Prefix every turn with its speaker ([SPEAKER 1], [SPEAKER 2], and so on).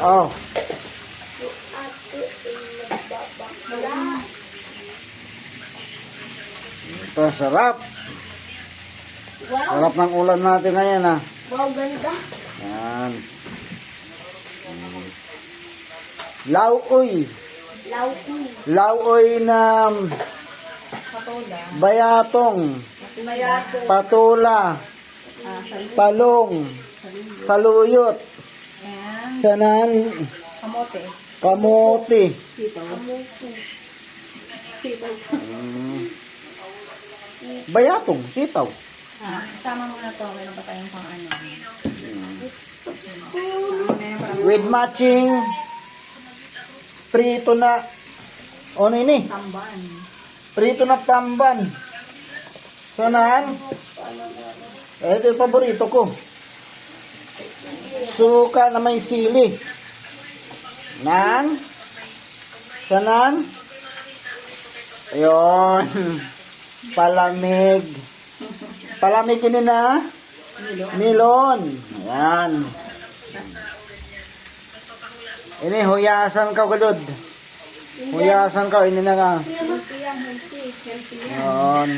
[SPEAKER 1] Oh. Ito, sarap.
[SPEAKER 2] Wow.
[SPEAKER 1] Sarap ng ulam natin ngayon, ha.
[SPEAKER 2] Wow, ganda.
[SPEAKER 1] Yan. Lauoy.
[SPEAKER 2] Laukoy.
[SPEAKER 1] Lauoy na
[SPEAKER 2] Patola.
[SPEAKER 1] bayatong,
[SPEAKER 2] Mayato.
[SPEAKER 1] patula, talong, saluyot,
[SPEAKER 2] Ayan.
[SPEAKER 1] sanan,
[SPEAKER 2] Kamote.
[SPEAKER 1] kamote.
[SPEAKER 2] Sitaw. Kamote. Sitaw.
[SPEAKER 1] Bayatong, sitaw.
[SPEAKER 2] Sama mo na to. Meron pa tayong pang ano.
[SPEAKER 1] With matching prito na ano ini?
[SPEAKER 2] Tamban.
[SPEAKER 1] Prito na tamban. Sanan? Ito yung paborito ko. Suka na may sili. Nan? Sanan? Ayun. Palamig. Palamig ini na? Milon. Ayan. Ini huyasan ka kadod. Huyasan ka ini na nga.
[SPEAKER 2] Healthy yan, healthy. Healthy yan.
[SPEAKER 1] Ayan.